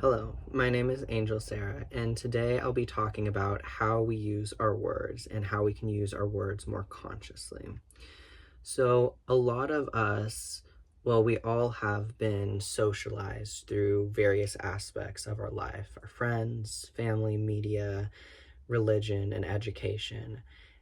Hello, my name is Angel Sarah, and today I'll be talking about how we use our words and how we can use our words more consciously. So, a lot of us, well, we all have been socialized through various aspects of our life: our friends, family, media, religion, and education.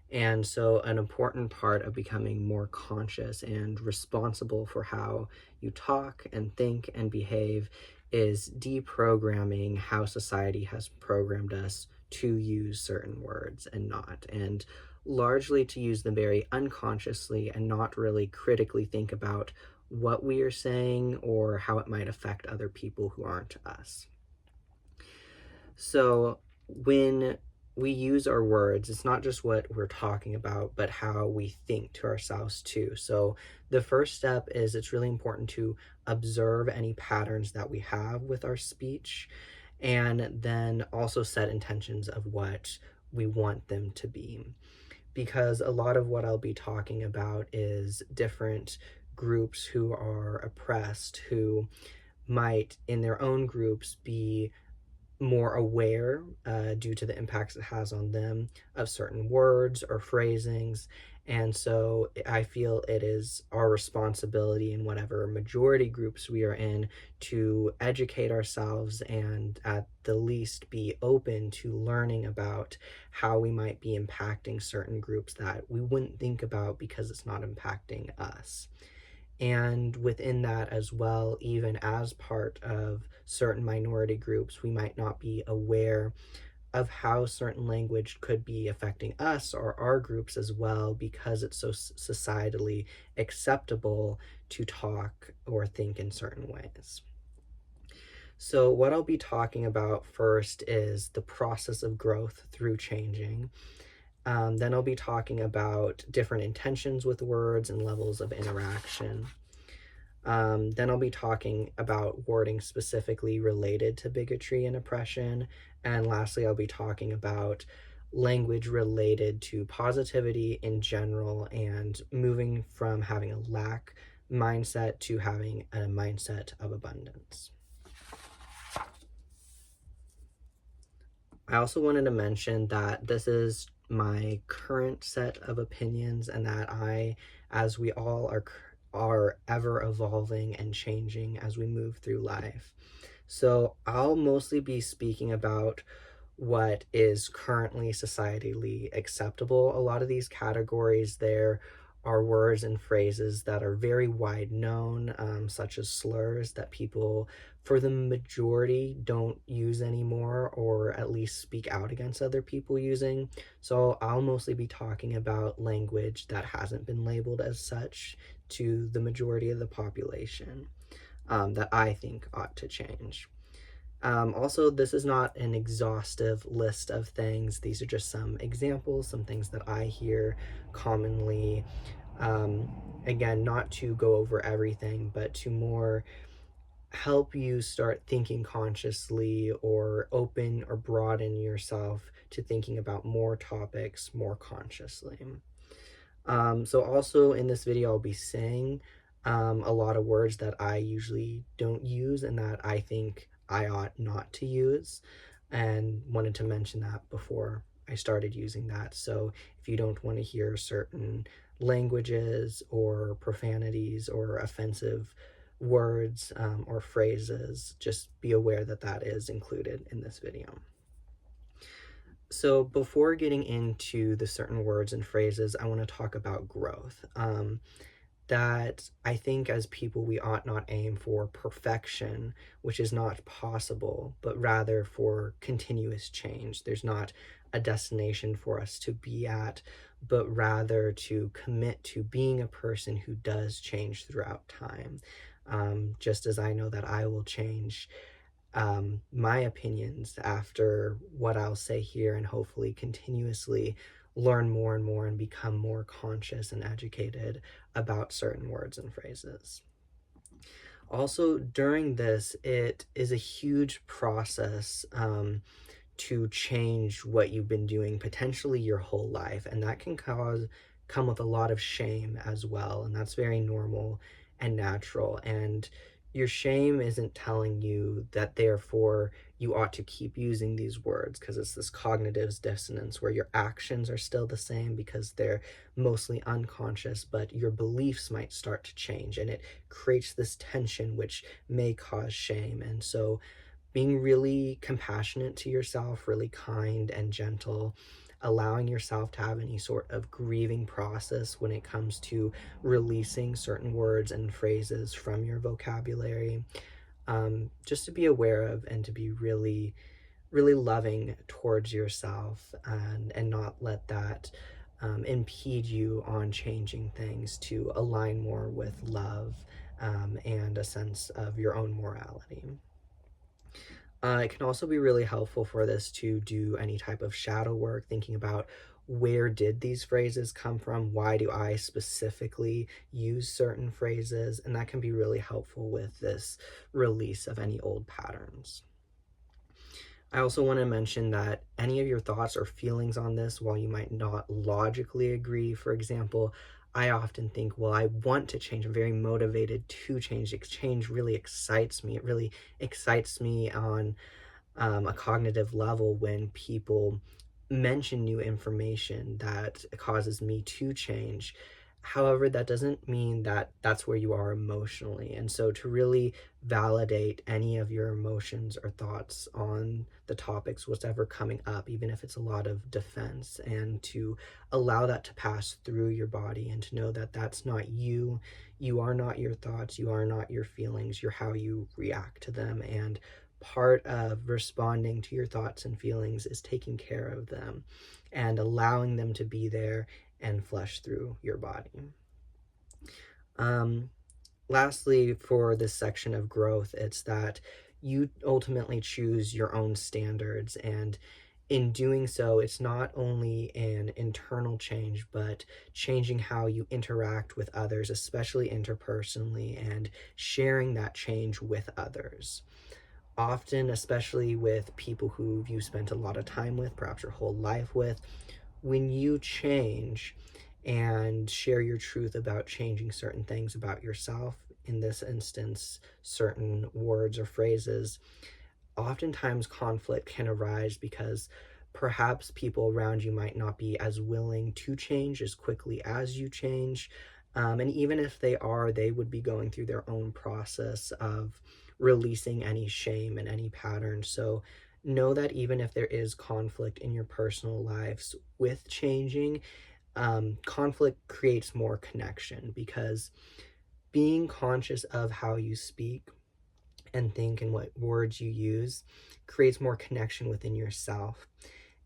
And so, an important part of becoming more conscious and responsible for how you talk and think and behave is deprogramming how society has programmed us to use certain words and not, and largely to use them very unconsciously and not really critically think about what we are saying or how it might affect other people who aren't us. So, when we use our words, it's not just what we're talking about, but how we think to ourselves too. So, the first step is it's really important to observe any patterns that we have with our speech and then also set intentions of what we want them to be. Because a lot of what I'll be talking about is different groups who are oppressed, who might in their own groups be more aware due to the impacts it has on them of certain words or phrasings. And so I feel it is our responsibility in whatever majority groups we are in to educate ourselves and at the least be open to learning about how we might be impacting certain groups that we wouldn't think about because it's not impacting us. And within that as well, even as part of certain minority groups, we might not be aware of how certain language could be affecting us or our groups as well because it's so societally acceptable to talk or think in certain ways. So, what I'll be talking about first is the process of growth through changing. Then I'll be talking about different intentions with words and levels of interaction. Then I'll be talking about wording specifically related to bigotry and oppression. And lastly, I'll be talking about language related to positivity in general and moving from having a lack mindset to having a mindset of abundance. I also wanted to mention that this is my current set of opinions and that as we all are ever evolving and changing as we move through life. So I'll mostly be speaking about what is currently societally acceptable. A lot of these categories, there are words and phrases that are very wide known, such as slurs that people, for the majority, don't use anymore or at least speak out against other people using. So I'll mostly be talking about language that hasn't been labeled as such to the majority of the population that I think ought to change. Also, this is not an exhaustive list of things. These are just some examples, some things that I hear commonly. Again, not to go over everything, but to more help you start thinking consciously or open or broaden yourself to thinking about more topics more consciously. So also in this video, I'll be saying a lot of words that I usually don't use and that I think I ought not to use, and wanted to mention that before I started using that. So if you don't want to hear certain languages or profanities or offensive words or phrases, just be aware that that is included in this video. So before getting into the certain words and phrases, I want to talk about growth. That I think as people, we ought not aim for perfection, which is not possible, but rather for continuous change. There's not a destination for us to be at, but rather to commit to being a person who does change throughout time. Just as I know that I will change my opinions after what I'll say here and hopefully continuously learn more and more and become more conscious and educated about certain words and phrases. Also, during this, it is a huge process to change what you've been doing potentially your whole life, and that can come with a lot of shame as well, and that's very normal and natural. And your shame isn't telling you that therefore you ought to keep using these words, because it's this cognitive dissonance where your actions are still the same because they're mostly unconscious, but your beliefs might start to change, and it creates this tension which may cause shame. And so being really compassionate to yourself, really kind and gentle, allowing yourself to have any sort of grieving process when it comes to releasing certain words and phrases from your vocabulary, just to be aware of and to be really, really loving towards yourself, and not let that impede you on changing things to align more with love, and a sense of your own morality. It can also be really helpful for this to do any type of shadow work, thinking about where did these phrases come from? Why do I specifically use certain phrases? And that can be really helpful with this release of any old patterns. I also want to mention that any of your thoughts or feelings on this, while you might not logically agree, for example, I often think, well, I want to change. I'm very motivated to change. Change really excites me. It really excites me on a cognitive level when people mention new information that causes me to change. However, that doesn't mean that that's where you are emotionally. And so to really validate any of your emotions or thoughts on the topics, whatever coming up, even if it's a lot of defense, and to allow that to pass through your body and to know that that's not you. You are not your thoughts. You are not your feelings. You're how you react to them. And part of responding to your thoughts and feelings is taking care of them and allowing them to be there and flush through your body. Lastly, for this section of growth, it's that you ultimately choose your own standards, and in doing so, it's not only an internal change, but changing how you interact with others, especially interpersonally, and sharing that change with others. Often, especially with people who you spent a lot of time with, perhaps your whole life with, when you change and share your truth about changing certain things about yourself, in this instance, certain words or phrases, oftentimes conflict can arise because perhaps people around you might not be as willing to change as quickly as you change. And even if they are, they would be going through their own process of releasing any shame and any pattern. So know that even if there is conflict in your personal lives with changing, conflict creates more connection, because being conscious of how you speak and think and what words you use creates more connection within yourself.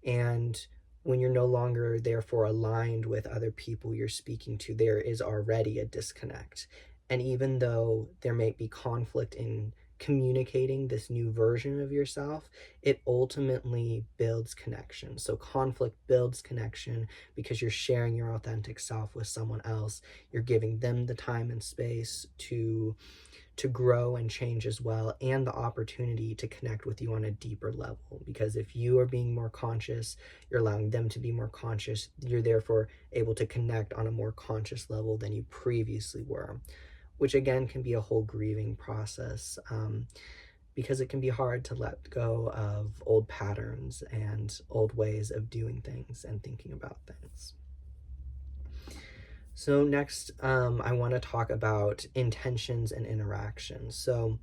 And when you're no longer therefore aligned with other people you're speaking to, there is already a disconnect. And even though there may be conflict in communicating this new version of yourself, it ultimately builds connection. So conflict builds connection because you're sharing your authentic self with someone else. You're giving them the time and space to grow and change as well, and the opportunity to connect with you on a deeper level. Because if you are being more conscious, you're allowing them to be more conscious. You're therefore able to connect on a more conscious level than you previously were, which again can be a whole grieving process, because it can be hard to let go of old patterns and old ways of doing things and thinking about things. So next, I want to talk about intentions and interactions. So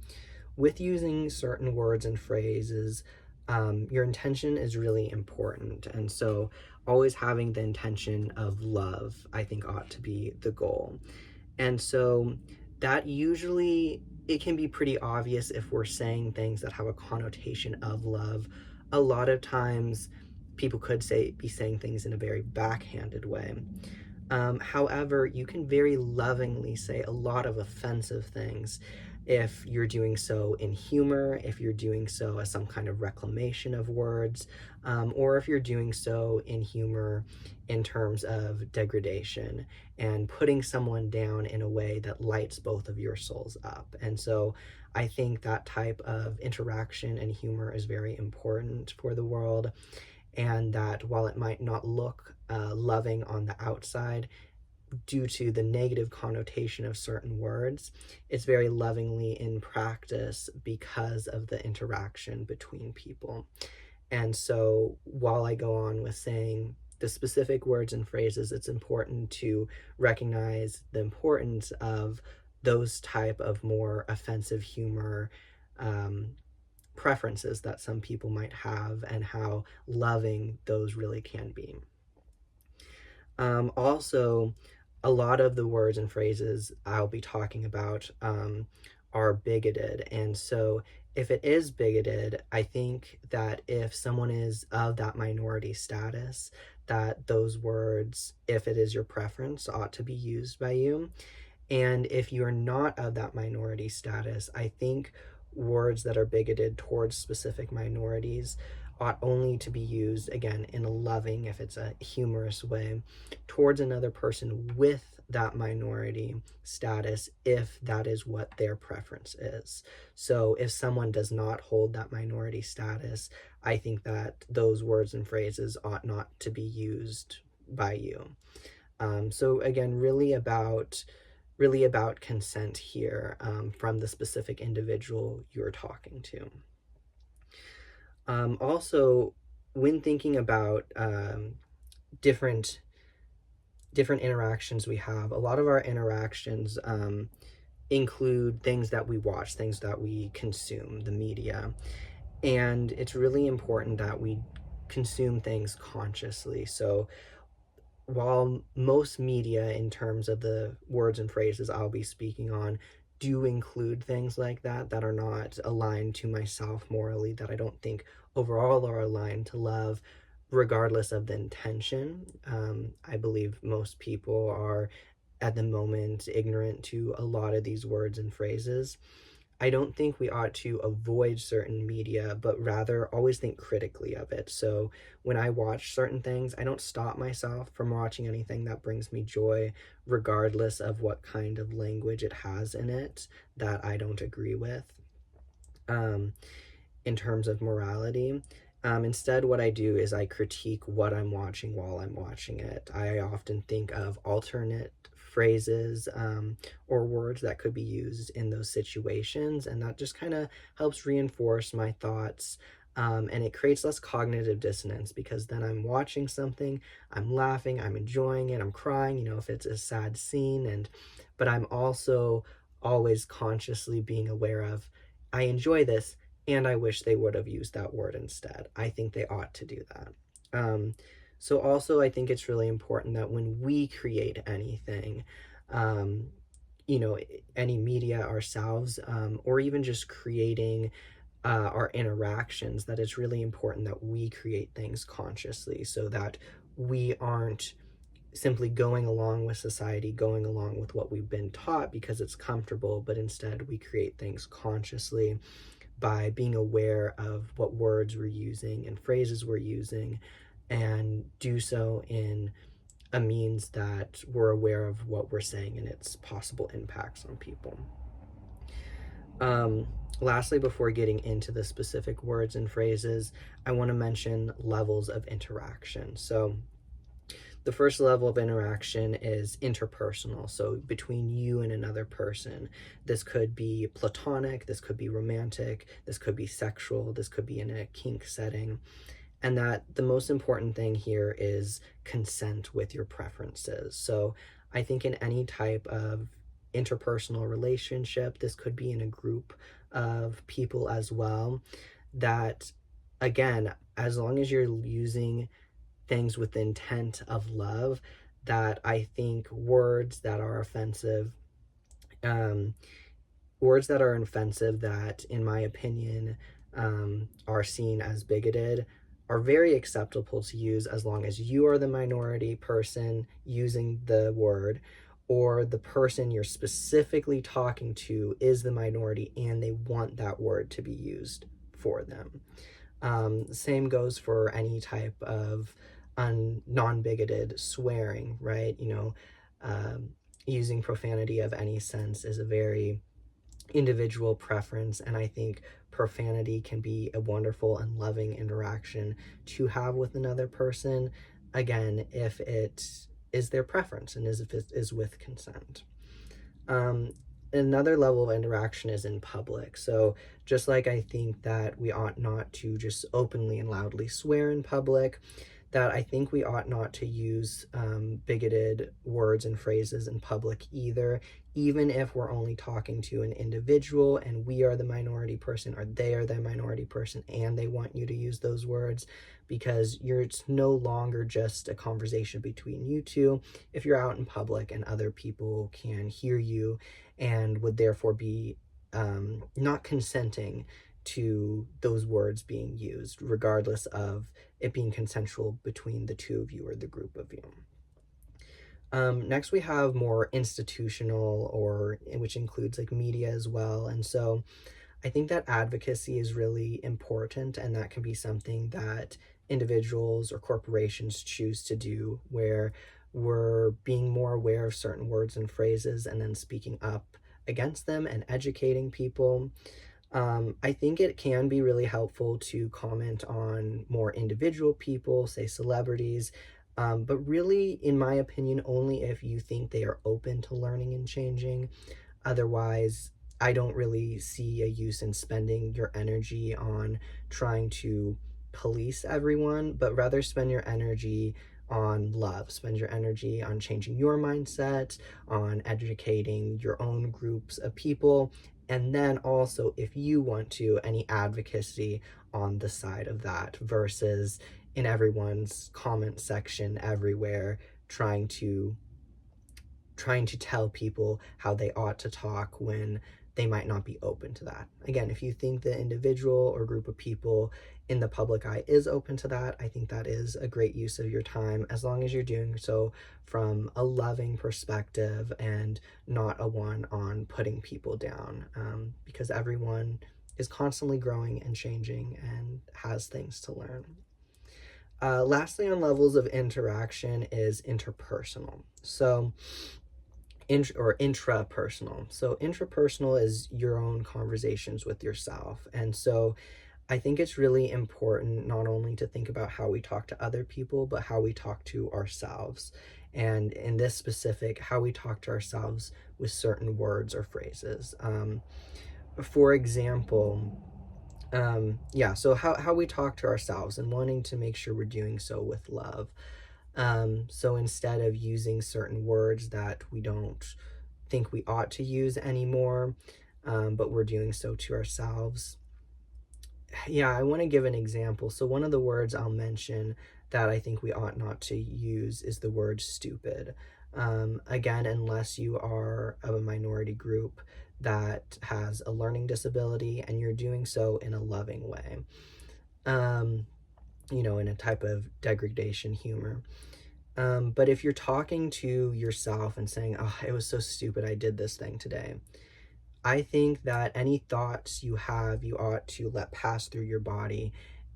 with using certain words and phrases, your intention is really important. And so always having the intention of love, I think, ought to be the goal. And so that usually, it can be pretty obvious if we're saying things that have a connotation of love. A lot of times people could be saying things in a very backhanded way. However, you can very lovingly say a lot of offensive things if you're doing so in humor, if you're doing so as some kind of reclamation of words, or if you're doing so in humor in terms of degradation and putting someone down in a way that lights both of your souls up. And so I think that type of interaction and humor is very important for the world, and that while it might not look loving on the outside, due to the negative connotation of certain words, it's very lovingly in practice because of the interaction between people. And so while I go on with saying the specific words and phrases, it's important to recognize the importance of those type of more offensive humor preferences that some people might have, and how loving those really can be. Also, a lot of the words and phrases I'll be talking about are bigoted. And so if it is bigoted, I think that if someone is of that minority status, that those words, if it is your preference, ought to be used by you. And if you're not of that minority status, I think words that are bigoted towards specific minorities ought only to be used, again, in a loving, if it's a humorous way, towards another person with that minority status, if that is what their preference is. So if someone does not hold that minority status, I think that those words and phrases ought not to be used by you. So again, really about consent here, from the specific individual you're talking to. Also, when thinking about different interactions we have, a lot of our interactions include things that we watch, things that we consume, the media. And it's really important that we consume things consciously. So while most media, in terms of the words and phrases I'll be speaking on, do include things like that are not aligned to myself morally, that I don't think overall are aligned to love, regardless of the intention. I believe most people are at the moment ignorant to a lot of these words and phrases. I don't think we ought to avoid certain media, but rather always think critically of it. So when I watch certain things, I don't stop myself from watching anything that brings me joy, regardless of what kind of language it has in it that I don't agree with, in terms of morality. Instead, what I do is I critique what I'm watching while I'm watching it. I often think of alternate phrases or words that could be used in those situations, and that just kind of helps reinforce my thoughts, and it creates less cognitive dissonance, because then I'm watching something, I'm laughing, I'm enjoying it, I'm crying, if it's a sad scene, but I'm also always consciously being aware of, I enjoy this, and I wish they would have used that word instead. I think they ought to do that. So also, I think it's really important that when we create anything, any media ourselves, or even just creating our interactions, that it's really important that we create things consciously, so that we aren't simply going along with society, going along with what we've been taught because it's comfortable, but instead we create things consciously by being aware of what words we're using and phrases we're using, and do so in a means that we're aware of what we're saying and its possible impacts on people. Lastly, before getting into the specific words and phrases, I want to mention levels of interaction. So the first level of interaction is interpersonal, so between you and another person. This could be platonic, this could be romantic, this could be sexual, this could be in a kink setting. And that the most important thing here is consent with your preferences. So I think in any type of interpersonal relationship, this could be in a group of people as well, that, again, as long as you're using things with the intent of love, that I think words that are offensive, that in my opinion are seen as bigoted, are very acceptable to use, as long as you are the minority person using the word, or the person you're specifically talking to is the minority and they want that word to be used for them. Same goes for any type of non-bigoted swearing, right? Using profanity of any sense is a very individual preference, and I think profanity can be a wonderful and loving interaction to have with another person, again, if it is their preference and is with consent. Um, Another level of interaction is in public. So just like I think that we ought not to just openly and loudly swear in public, that I think we ought not to use bigoted words and phrases in public either, even if we're only talking to an individual and we are the minority person or they are the minority person and they want you to use those words, because it's no longer just a conversation between you two if you're out in public and other people can hear you and would therefore be not consenting to those words being used, regardless of it being consensual between the two of you or the group of you. Next, we have more institutional, or which includes like media as well. And so I think that advocacy is really important, and that can be something that individuals or corporations choose to do, where we're being more aware of certain words and phrases and then speaking up against them and educating people. I think it can be really helpful to comment on more individual people, say celebrities, but really, in my opinion, only if you think they are open to learning and changing. Otherwise, I don't really see a use in spending your energy on trying to police everyone, but rather spend your energy on love. Spend your energy on changing your mindset, on educating your own groups of people, and then also, if you want to, any advocacy on the side of that versus in everyone's comment section everywhere trying to tell people how they ought to talk when they might not be open to that. Again, if you think the individual or group of people in the public eye is open to that, I think that is a great use of your time, as long as you're doing so from a loving perspective and not a one on putting people down, because everyone is constantly growing and changing and has things to learn. Lastly, on levels of interaction is interpersonal. So or intrapersonal. So intrapersonal is your own conversations with yourself. And so I think it's really important not only to think about how we talk to other people, but how we talk to ourselves. And in this specific, how we talk to ourselves with certain words or phrases. For example, so how we talk to ourselves and wanting to make sure we're doing so with love. So instead of using certain words that we don't think we ought to use anymore, but we're doing so to ourselves. Yeah, I want to give an example. So one of the words I'll mention that I think we ought not to use is the word stupid. Again, unless you are of a minority group that has a learning disability and you're doing so in a loving way, in a type of degradation humor. But if you're talking to yourself and saying, oh, it was so stupid, I did this thing today, I think that any thoughts you have, you ought to let pass through your body,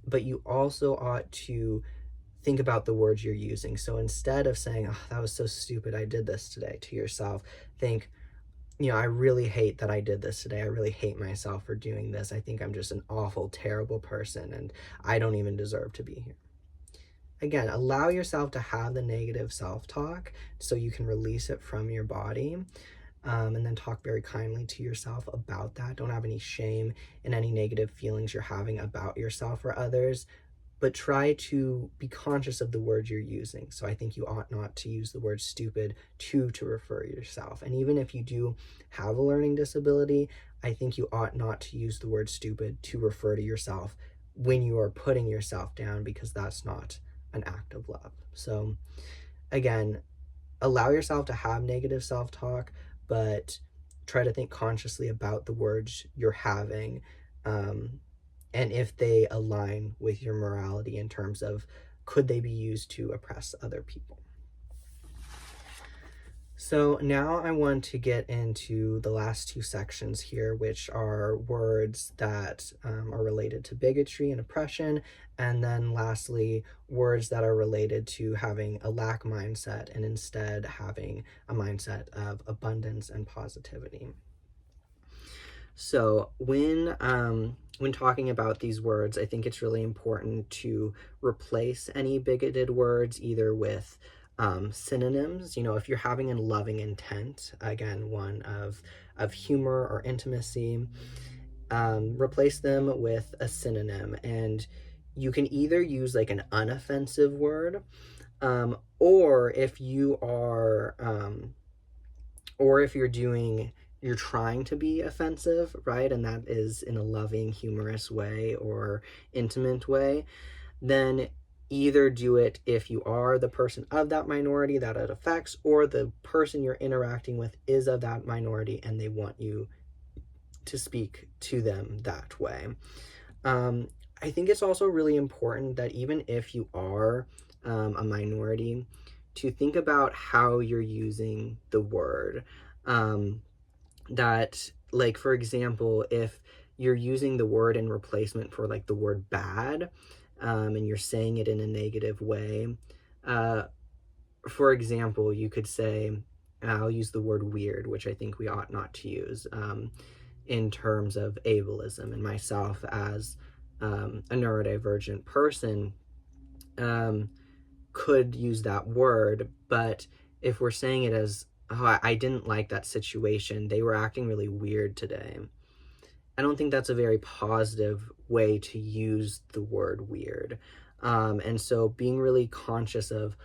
but you also ought to think about the words you're using. So instead of saying, oh, that was so stupid, I did this today, to yourself, think, I really hate that I did this today. I really hate myself for doing this. I think I'm just an awful, terrible person, and I don't even deserve to be here. Again, allow yourself to have the negative self-talk so you can release it from your body. And then talk very kindly to yourself about that. Don't have any shame in any negative feelings you're having about yourself or others, but try to be conscious of the words you're using. So I think you ought not to use the word stupid to refer yourself. And even if you do have a learning disability, I think you ought not to use the word stupid to refer to yourself when you are putting yourself down, because that's not an act of love. So again, allow yourself to have negative self-talk, but try to think consciously about the words you're having, and if they align with your morality in terms of could they be used to oppress other people. So now I want to get into the last two sections here, which are words that are related to bigotry and oppression, and then lastly, words that are related to having a lack mindset and instead having a mindset of abundance and positivity. So when talking about these words, I think it's really important to replace any bigoted words either with synonyms. If you're having a loving intent, again, one of humor or intimacy, replace them with a synonym. And you can either use like an unoffensive word, or if you are, or if you're trying to be offensive, right? And that is in a loving, humorous way or intimate way, then either do it if you are the person of that minority that it affects, or the person you're interacting with is of that minority and they want you to speak to them that way. I think it's also really important that even if you are a minority, to think about how you're using the word. That, like, for example, if you're using the word in replacement for like the word bad, and you're saying it in a negative way, for example, you could say, I'll use the word weird, which I think we ought not to use, in terms of ableism, and myself as a neurodivergent person could use that word. But if we're saying it as, oh, I didn't like that situation, they were acting really weird today, I don't think that's a very positive way to use the word weird. And so being really conscious of,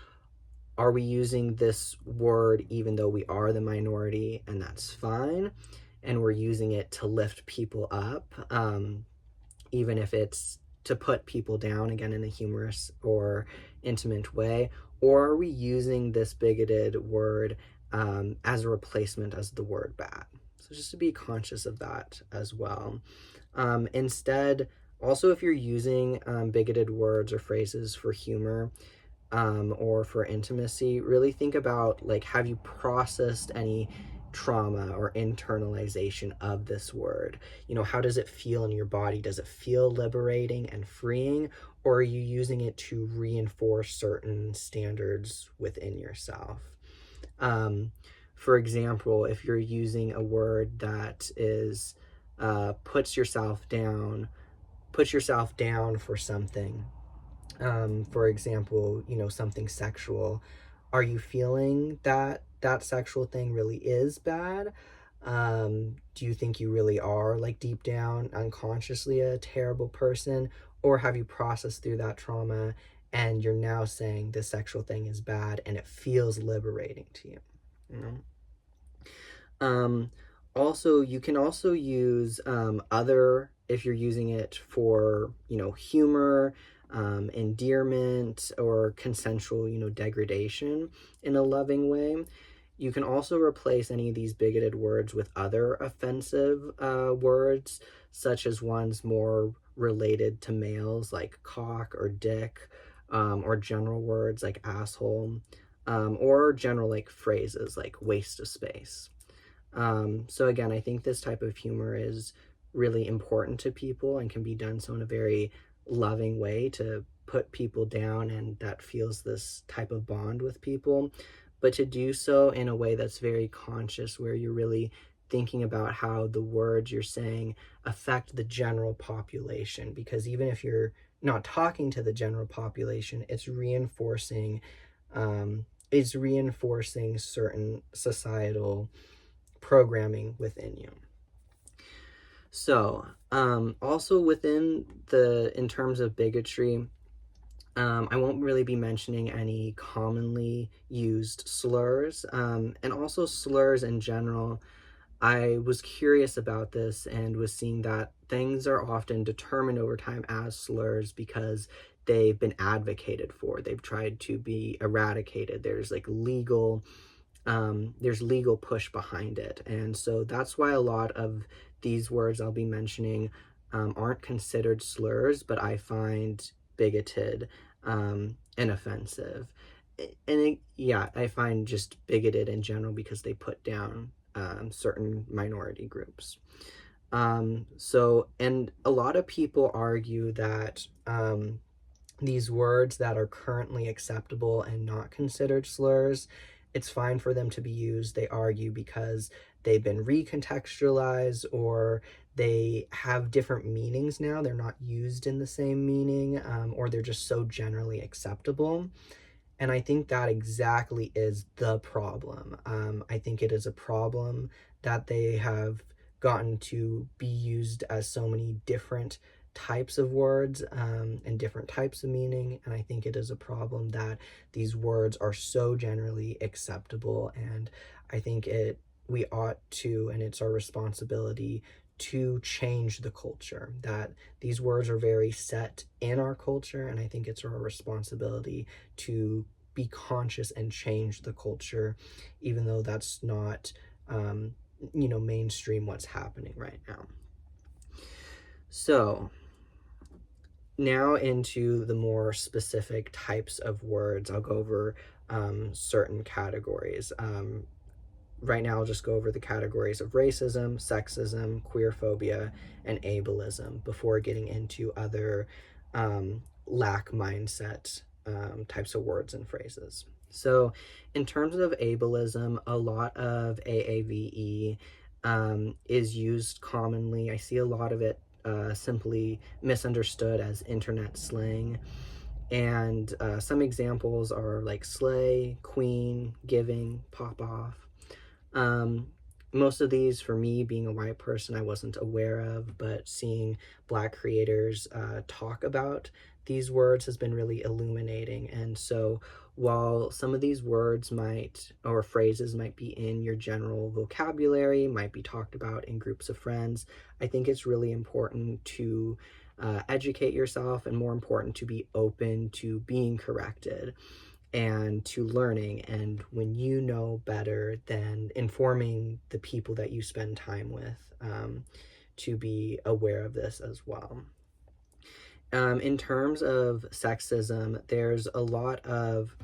are we using this word even though we are the minority, and that's fine, and we're using it to lift people up, even if it's to put people down, again, in a humorous or intimate way, or are we using this bigoted word as a replacement as the word bad? So just to be conscious of that as well. Instead, also, if you're using bigoted words or phrases for humor, or for intimacy, really think about, like, have you processed any trauma or internalization of this word? How does it feel in your body? Does it feel liberating and freeing, or are you using it to reinforce certain standards within yourself? For example, if you're using a word that is puts yourself down for something, for example, something sexual, are you feeling that that sexual thing really is bad? Do you think you really are, like, deep down unconsciously a terrible person, or have you processed through that trauma and you're now saying this sexual thing is bad and it feels liberating to you? you know um Also, you can also use other, if you're using it for humor, endearment, or consensual degradation in a loving way. You can also replace any of these bigoted words with other offensive words, such as ones more related to males, like cock or dick, or general words like asshole, or general, like, phrases like waste of space. So again, I think this type of humor is really important to people and can be done so in a very loving way to put people down, and that feels this type of bond with people, but to do so in a way that's very conscious, where you're really thinking about how the words you're saying affect the general population. Because even if you're not talking to the general population, it's reinforcing certain societal programming within you. So, also in terms of bigotry, I won't really be mentioning any commonly used slurs, and also slurs in general. I was curious about this and was seeing that things are often determined over time as slurs because they've been advocated for. They've tried to be eradicated. There's legal push behind it. And so that's why a lot of these words I'll be mentioning aren't considered slurs, but I find bigoted and offensive. I find just bigoted in general because they put down certain minority groups. And a lot of people argue that these words that are currently acceptable and not considered slurs, it's fine for them to be used, they argue, because they've been recontextualized, or they have different meanings now. They're not used in the same meaning, or they're just so generally acceptable. And I think that exactly is the problem. I think it is a problem that they have gotten to be used as so many different types of words and different types of meaning. And I think it is a problem that these words are so generally acceptable. And I think we ought to, and it's our responsibility to change the culture, that these words are very set in our culture, and I think it's our responsibility to be conscious and change the culture, even though that's not, mainstream what's happening right now. So now into the more specific types of words. I'll go over certain categories. Right now, I'll just go over the categories of racism, sexism, queerphobia, and ableism before getting into other lack mindset types of words and phrases. So, in terms of ableism, a lot of AAVE is used commonly. I see a lot of it simply misunderstood as internet slang. And some examples are like slay, queen, giving, pop off. Um, Most of these, for me, being a white person, I wasn't aware of, but seeing Black creators talk about these words has been really illuminating. And so, while some of these words or phrases might be in your general vocabulary, might be talked about in groups of friends, I think it's really important to educate yourself, and more important, to be open to being corrected and to learning, and when you know better, then informing the people that you spend time with to be aware of this as well. In terms of sexism, there's a lot of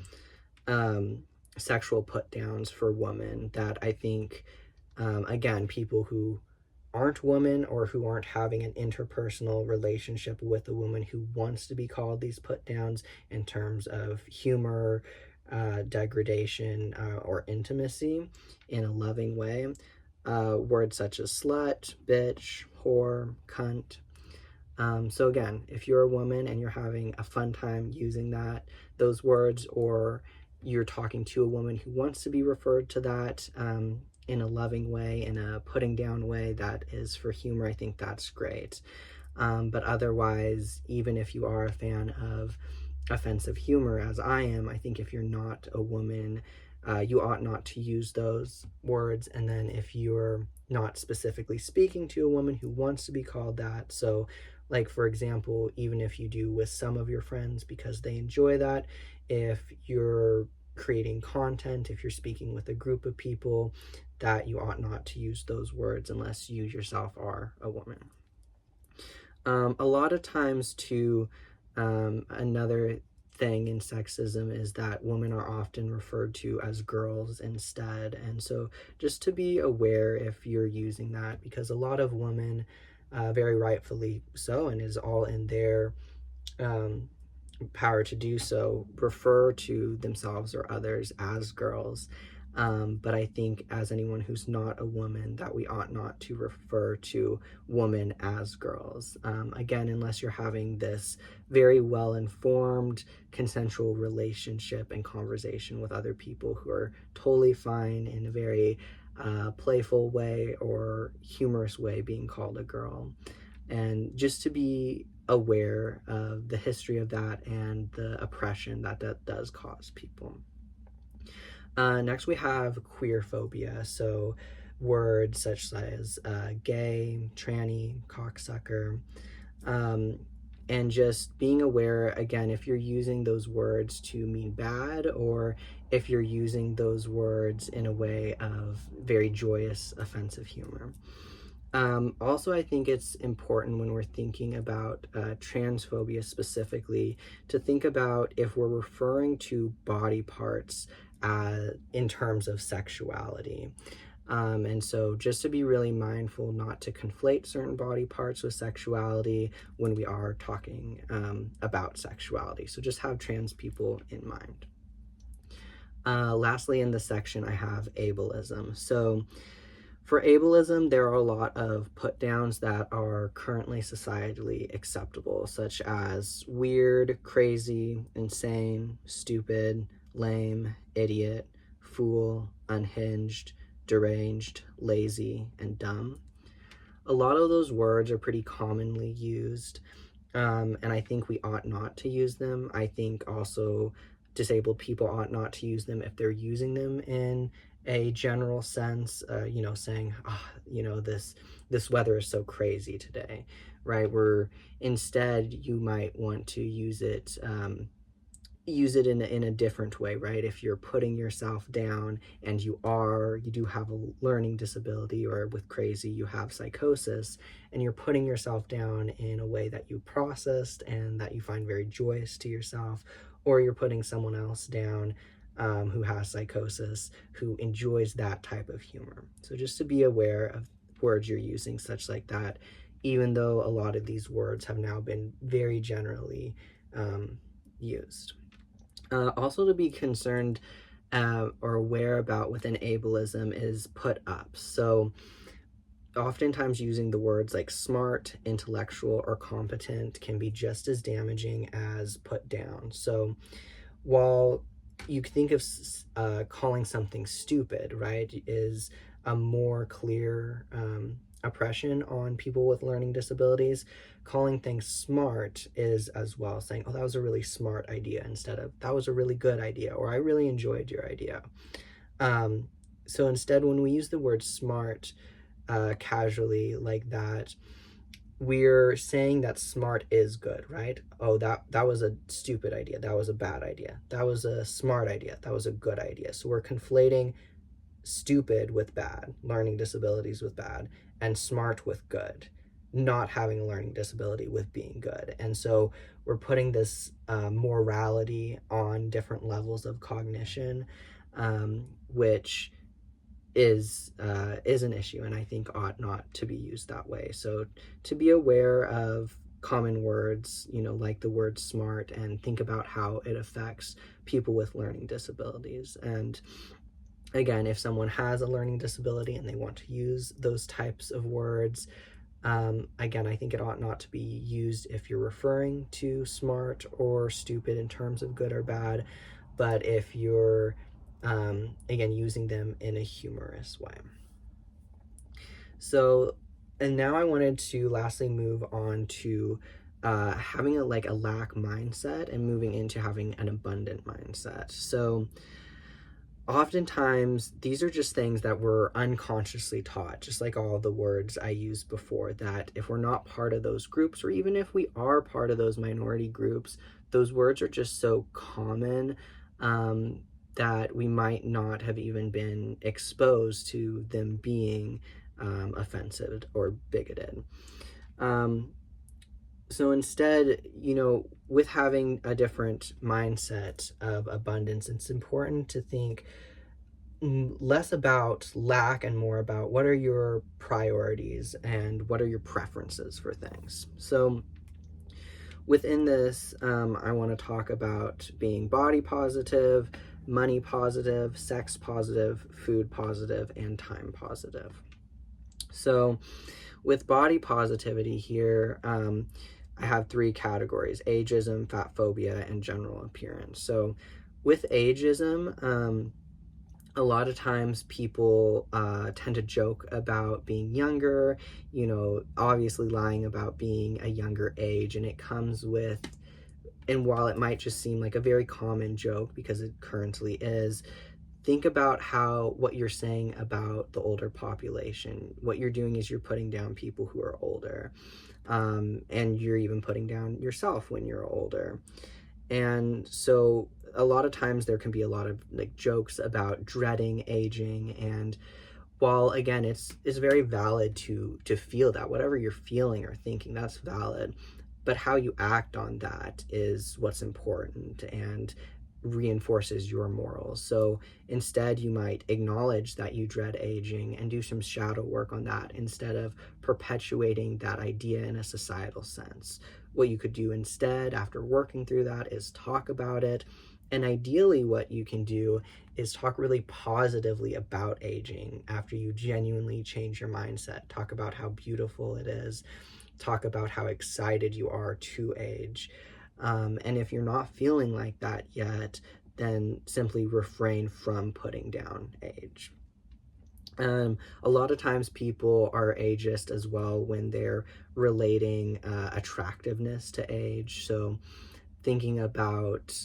sexual put downs for women that I think, again, people who aren't women or who aren't having an interpersonal relationship with a woman who wants to be called these put downs in terms of humor, degradation, or intimacy in a loving way. Words such as slut, bitch, whore, cunt. So again, if you're a woman and you're having a fun time using those words, or you're talking to a woman who wants to be referred to that in a loving way, in a putting down way that is for humor, I think that's great. But otherwise, even if you are a fan of offensive humor, as I am, I think if you're not a woman, you ought not to use those words. And then if you're not specifically speaking to a woman who wants to be called that, so like, for example, even if you do with some of your friends because they enjoy that, if you're creating content, if you're speaking with a group of people, that you ought not to use those words unless you yourself are a woman. A lot of times, too, another thing in sexism is that women are often referred to as girls instead. And so just to be aware if you're using that, because a lot of women, very rightfully so, and is all in their power to do so, refer to themselves or others as girls. But I think, as anyone who's not a woman, that we ought not to refer to women as girls. Again, unless you're having this very well-informed, consensual relationship and conversation with other people who are totally fine in a very playful way or humorous way being called a girl. And just to be aware of the history of that and the oppression that does cause people. Next, we have queerphobia. So words such as gay, tranny, cocksucker, and just being aware, again, if you're using those words to mean bad, or if you're using those words in a way of very joyous, offensive humor. Also, I think it's important when we're thinking about transphobia specifically to think about if we're referring to body parts in terms of sexuality. And so just to be really mindful not to conflate certain body parts with sexuality when we are talking about sexuality. So just have trans people in mind. Lastly, in this section, I have ableism. So for ableism, there are a lot of put downs that are currently societally acceptable, such as weird, crazy, insane, stupid, lame, idiot, fool, unhinged, deranged, lazy, and dumb. A lot of those words are pretty commonly used, and I think we ought not to use them. I think also disabled people ought not to use them if they're using them in a general sense, saying, this weather is so crazy today, right? Where instead you might want to use it in a different way, right? If you're putting yourself down and you do have a learning disability, or with crazy you have psychosis, and you're putting yourself down in a way that you processed and that you find very joyous to yourself, or you're putting someone else down who has psychosis, who enjoys that type of humor. So just to be aware of words you're using such like that, even though a lot of these words have now been very generally used. Also to be concerned or aware about within ableism is put up. So oftentimes using the words like smart, intellectual, or competent can be just as damaging as put down. So while you think of calling something stupid, right, is a more clear oppression on people with learning disabilities, calling things smart is as well, saying, oh, that was a really smart idea, instead of that was a really good idea, or I really enjoyed your idea. So instead, when we use the word smart casually like that, we're saying that smart is good, right? Oh, that was a stupid idea, that was a bad idea, that was a smart idea, that was a good idea. So we're conflating stupid with bad, learning disabilities with bad, and smart with good, not having a learning disability with being good. And so we're putting this morality on different levels of cognition, which is an issue, and I think ought not to be used that way. So to be aware of common words, like the word smart, and think about how it affects people with learning disabilities. And again, if someone has a learning disability and they want to use those types of words, again, I think it ought not to be used if you're referring to smart or stupid in terms of good or bad, but if you're again, using them in a humorous way. So, and now I wanted to lastly move on to having a lack mindset and moving into having an abundant mindset. So oftentimes these are just things that we're unconsciously taught, just like all the words I used before, that if we're not part of those groups, or even if we are part of those minority groups, those words are just so common that we might not have even been exposed to them being offensive or bigoted. So instead, with having a different mindset of abundance, it's important to think less about lack and more about what are your priorities and what are your preferences for things. So within this, I want to talk about being body positive, money positive, sex positive, food positive, and time positive. So with body positivity here, I have 3 categories: ageism, fat phobia, and general appearance. So with ageism, a lot of times people tend to joke about being younger, obviously lying about being a younger age, and it comes with, and while it might just seem like a very common joke, because it currently is, think about what you're saying about the older population. What you're doing is you're putting down people who are older, and you're even putting down yourself when you're older. And so a lot of times there can be a lot of jokes about dreading aging, and while again it's very valid to feel that, whatever you're feeling or thinking, that's valid, but how you act on that is what's important and reinforces your morals. So instead, you might acknowledge that you dread aging and do some shadow work on that, instead of perpetuating that idea in a societal sense. What you could do instead, after working through that, is talk about it. And ideally, what you can do is talk really positively about aging after you genuinely change your mindset. Talk about how beautiful it is. Talk about how excited you are to age. And if you're not feeling like that yet, then simply refrain from putting down age. A lot of times people are ageist as well when they're relating attractiveness to age. So thinking about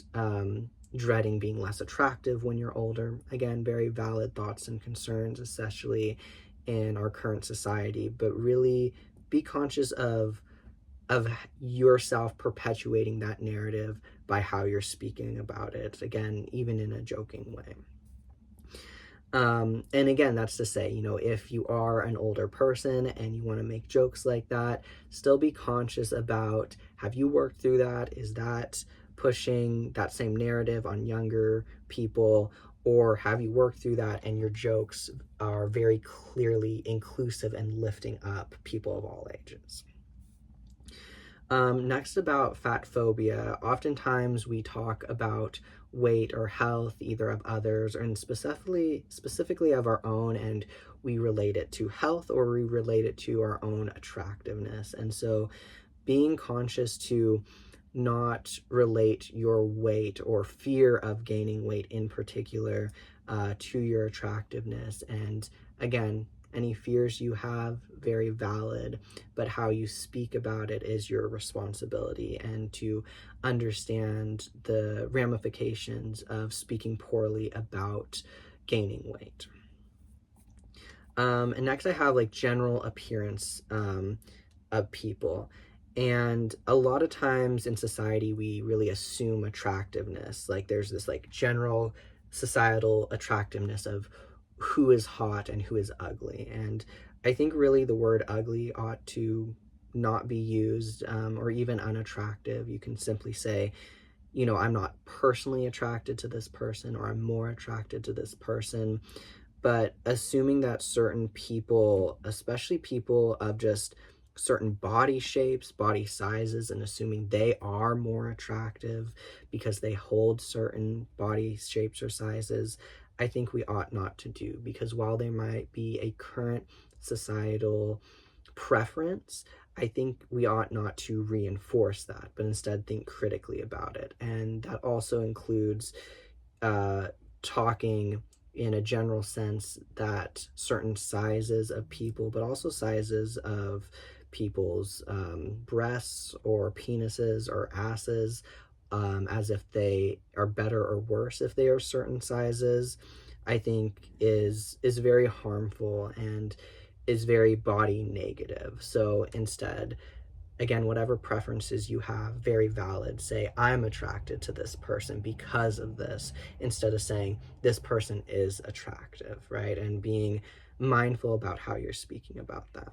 dreading being less attractive when you're older. Again, very valid thoughts and concerns, especially in our current society, but really be conscious of yourself perpetuating that narrative by how you're speaking about it, again, even in a joking way. And again, that's to say, if you are an older person and you want to make jokes like that, still be conscious about, have you worked through that? Is that pushing that same narrative on younger people? Or have you worked through that and your jokes are very clearly inclusive and lifting up people of all ages? Next, about fat phobia. Oftentimes we talk about weight or health, either of others, and specifically of our own, and we relate it to health or we relate it to our own attractiveness. And so being conscious to not relate your weight or fear of gaining weight in particular to your attractiveness. And again, any fears you have, very valid, but how you speak about it is your responsibility, and to understand the ramifications of speaking poorly about gaining weight. And next I have like general appearance of people. And a lot of times in society, we really assume attractiveness. Like there's this like general societal attractiveness of who is hot and who is ugly. And I think really the word ugly ought to not be used, or even unattractive. You can simply say, I'm not personally attracted to this person, or I'm more attracted to this person. But assuming that certain people, especially people of just certain body shapes, body sizes, and assuming they are more attractive because they hold certain body shapes or sizes, I think we ought not to do, because while there might be a current societal preference, I think we ought not to reinforce that, but instead think critically about it. And that also includes talking in a general sense that certain sizes of people, but also sizes of people's breasts or penises or asses, as if they are better or worse if they are certain sizes, I think is very harmful and is very body negative. So instead, again, whatever preferences you have, very valid. Say, I'm attracted to this person because of this, instead of saying, this person is attractive, right? And being mindful about how you're speaking about that.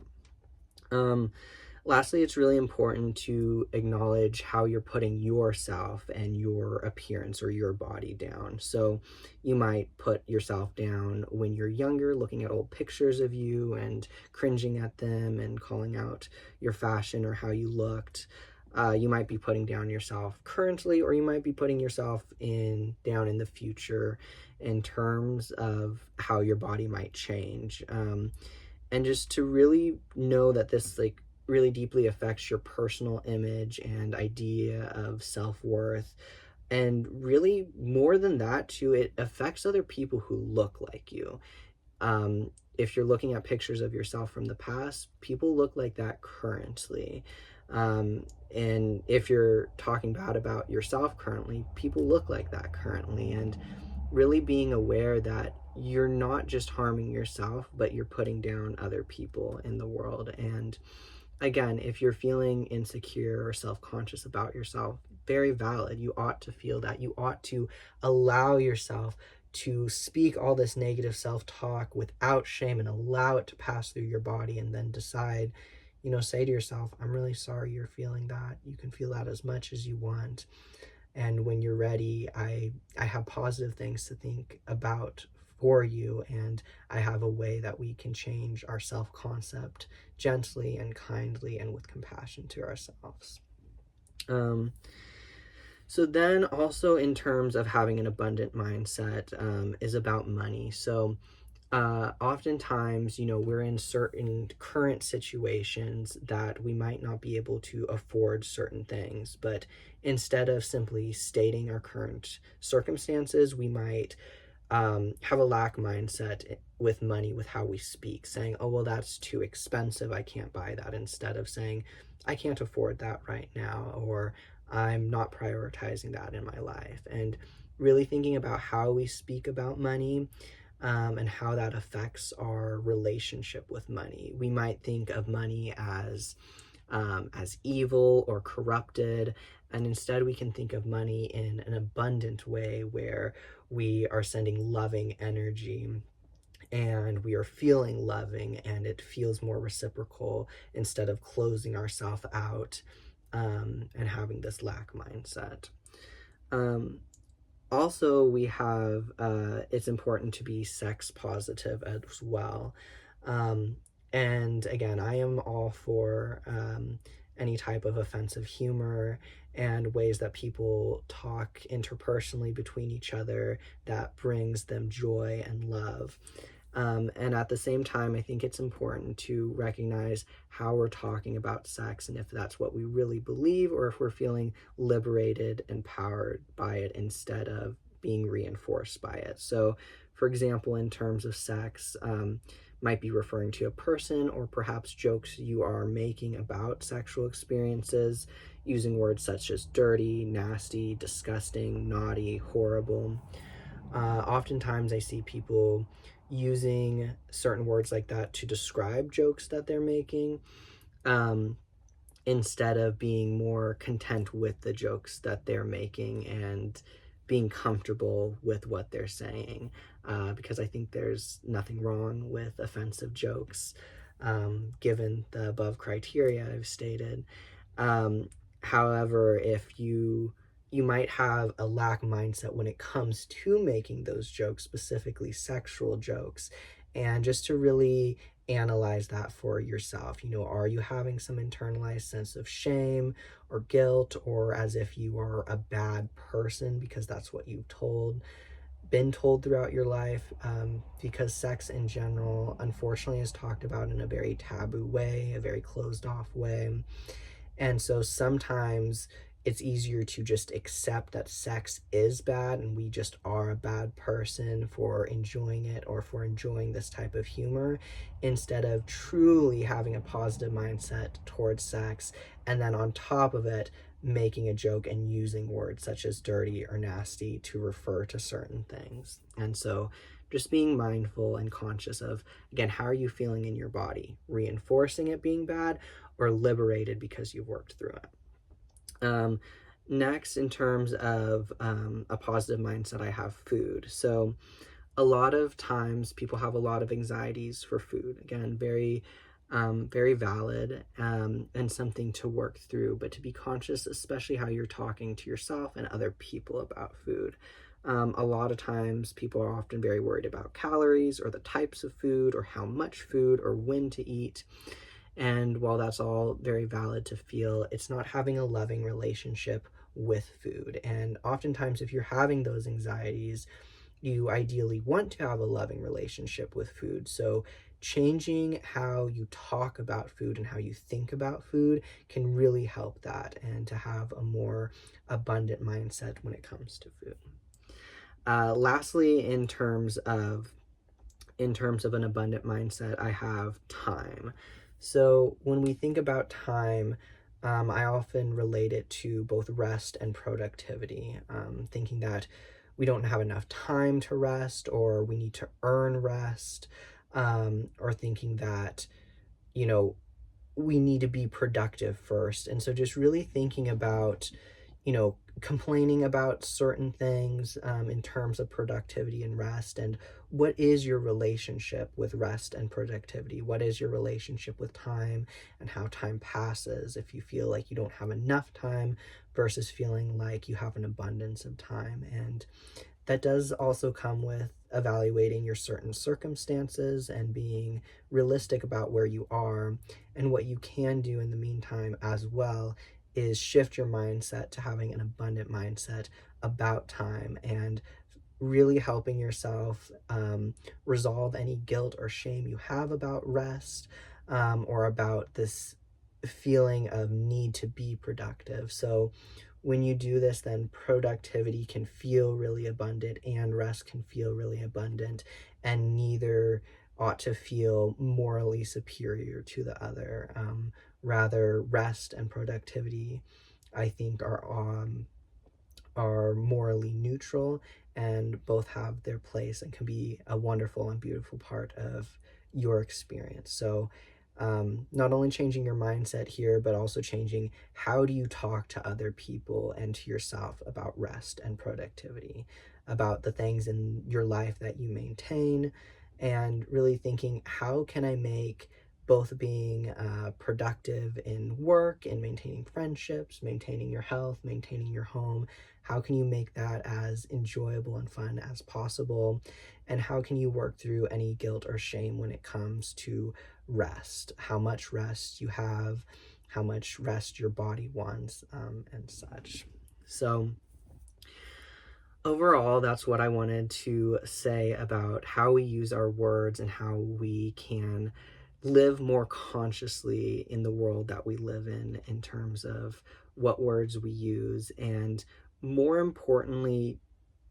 Lastly, it's really important to acknowledge how you're putting yourself and your appearance or your body down. So you might put yourself down when you're younger, looking at old pictures of you and cringing at them and calling out your fashion or how you looked. You might be putting down yourself currently, or you might be putting yourself down in the future in terms of how your body might change. And just to really know that this really deeply affects your personal image and idea of self-worth. And really, more than that too, it affects other people who look like you. If you're looking at pictures of yourself from the past, people look like that currently. And if you're talking bad about yourself currently, people look like that currently. And really being aware that you're not just harming yourself, but you're putting down other people in the world. And again, if you're feeling insecure or self-conscious about yourself, very valid. You ought to feel that. You ought to allow yourself to speak all this negative self-talk without shame and allow it to pass through your body, and then decide, say to yourself, I'm really sorry you're feeling that. You can feel that as much as you want. And when you're ready, I have positive things to think about for you, and I have a way that we can change our self-concept gently and kindly and with compassion to ourselves. So then also in terms of having an abundant mindset, is about money. So Oftentimes, we're in certain current situations that we might not be able to afford certain things, but instead of simply stating our current circumstances, we might have a lack mindset with money, with how we speak, saying, oh, well, that's too expensive, I can't buy that, instead of saying, I can't afford that right now, or I'm not prioritizing that in my life. And really thinking about how we speak about money, and how that affects our relationship with money. We might think of money as evil or corrupted, and instead we can think of money in an abundant way where we are sending loving energy and we are feeling loving, and it feels more reciprocal instead of closing ourselves out, and having this lack mindset. Um, Also, we have it's important to be sex positive as well. Um, and again, I am all for any type of offensive humor and ways that people talk interpersonally between each other that brings them joy and love. And at the same time, I think it's important to recognize how we're talking about sex, and if that's what we really believe, or if we're feeling liberated and powered by it instead of being reinforced by it. So, for example, in terms of sex, might be referring to a person or perhaps jokes you are making about sexual experiences, using words such as dirty, nasty, disgusting, naughty, horrible. Oftentimes, I see people using certain words like that to describe jokes that they're making, um, instead of being more content with the jokes that they're making and being comfortable with what they're saying. Because I think there's nothing wrong with offensive jokes, given the above criteria I've stated. Um, However, if you might have a lack mindset when it comes to making those jokes, specifically sexual jokes, and just to really analyze that for yourself. Are you having some internalized sense of shame or guilt, or as if you are a bad person because that's what you've been told throughout your life? Because sex in general, unfortunately, is talked about in a very taboo way, a very closed off way. And so sometimes it's easier to just accept that sex is bad and we just are a bad person for enjoying it or for enjoying this type of humor, instead of truly having a positive mindset towards sex, and then on top of it, making a joke and using words such as dirty or nasty to refer to certain things. And so just being mindful and conscious of, again, how are you feeling in your body? Reinforcing it being bad, or liberated because you've worked through it. Next, in terms of a positive mindset, I have food. So a lot of times people have a lot of anxieties for food. Again, very valid, and something to work through, but to be conscious, especially how you're talking to yourself and other people about food. A lot of times people are often very worried about calories or the types of food or how much food or when to eat. And while that's all very valid to feel, it's not having a loving relationship with food. And oftentimes, if you're having those anxieties, you ideally want to have a loving relationship with food. So, changing how you talk about food and how you think about food can really help that, and to have a more abundant mindset when it comes to food. Lastly, in terms of an abundant mindset, I have time. So when we think about time, I often relate it to both rest and productivity, thinking that we don't have enough time to rest, or we need to earn rest, or thinking that, you know, we need to be productive first. And so just really thinking about, complaining about certain things, in terms of productivity and rest, and what is your relationship with rest and productivity? What is your relationship with time and how time passes? If you feel like you don't have enough time versus feeling like you have an abundance of time. And that does also come with evaluating your certain circumstances and being realistic about where you are. And what you can do in the meantime as well is shift your mindset to having an abundant mindset about time, and really helping yourself resolve any guilt or shame you have about rest, or about this feeling of need to be productive. So when you do this, then productivity can feel really abundant and rest can feel really abundant, and neither ought to feel morally superior to the other. Rather, rest and productivity, I think, are morally neutral and both have their place and can be a wonderful and beautiful part of your experience. So, not only changing your mindset here, but also changing how do you talk to other people and to yourself about rest and productivity, about the things in your life that you maintain, and really thinking, how can I make both being productive in work and maintaining friendships, maintaining your health, maintaining your home, how can you make that as enjoyable and fun as possible? And how can you work through any guilt or shame when it comes to rest? How much rest you have, how much rest your body wants, and such. So, overall, that's what I wanted to say about how we use our words and how we can live more consciously in the world that we live in terms of what words we use, and more importantly,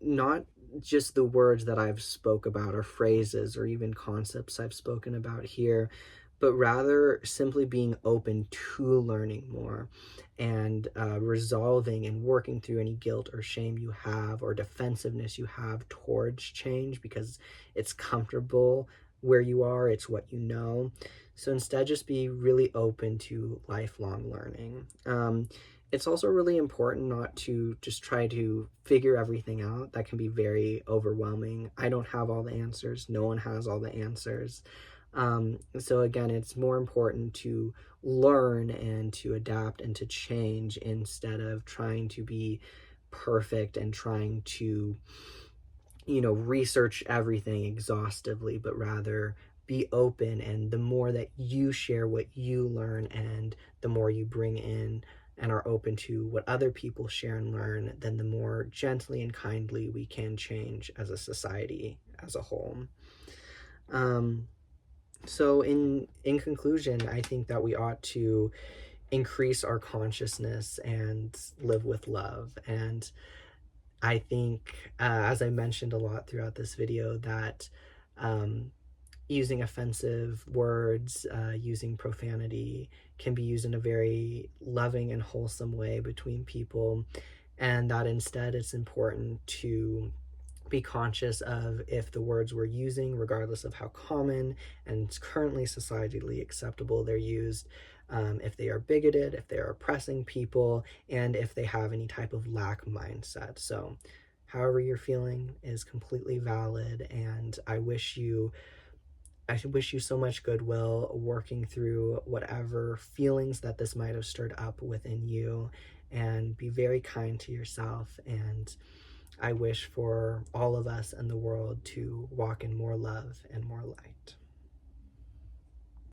not just the words that I've spoke about or phrases or even concepts I've spoken about here, but rather simply being open to learning more and resolving and working through any guilt or shame you have or defensiveness you have towards change, because it's comfortable where you are, it's what you know. So instead, just be really open to lifelong learning. It's also really important not to just try to figure everything out. That can be very overwhelming. I don't have all the answers. No one has all the answers. So again, it's more important to learn and to adapt and to change instead of trying to be perfect and trying to, research everything exhaustively, but rather be open. And the more that you share what you learn and the more you bring in and are open to what other people share and learn, then the more gently and kindly we can change as a society as a whole. So in conclusion, I think that we ought to increase our consciousness and live with love. And I think, as I mentioned a lot throughout this video, that using offensive words, using profanity can be used in a very loving and wholesome way between people, and that instead it's important to be conscious of if the words we're using, regardless of how common and currently societally acceptable they're used, if they are bigoted, if they're oppressing people, and if they have any type of lack mindset. So, however you're feeling is completely valid, and I wish you so much goodwill working through whatever feelings that this might have stirred up within you, and be very kind to yourself. And I wish for all of us and the world to walk in more love and more light.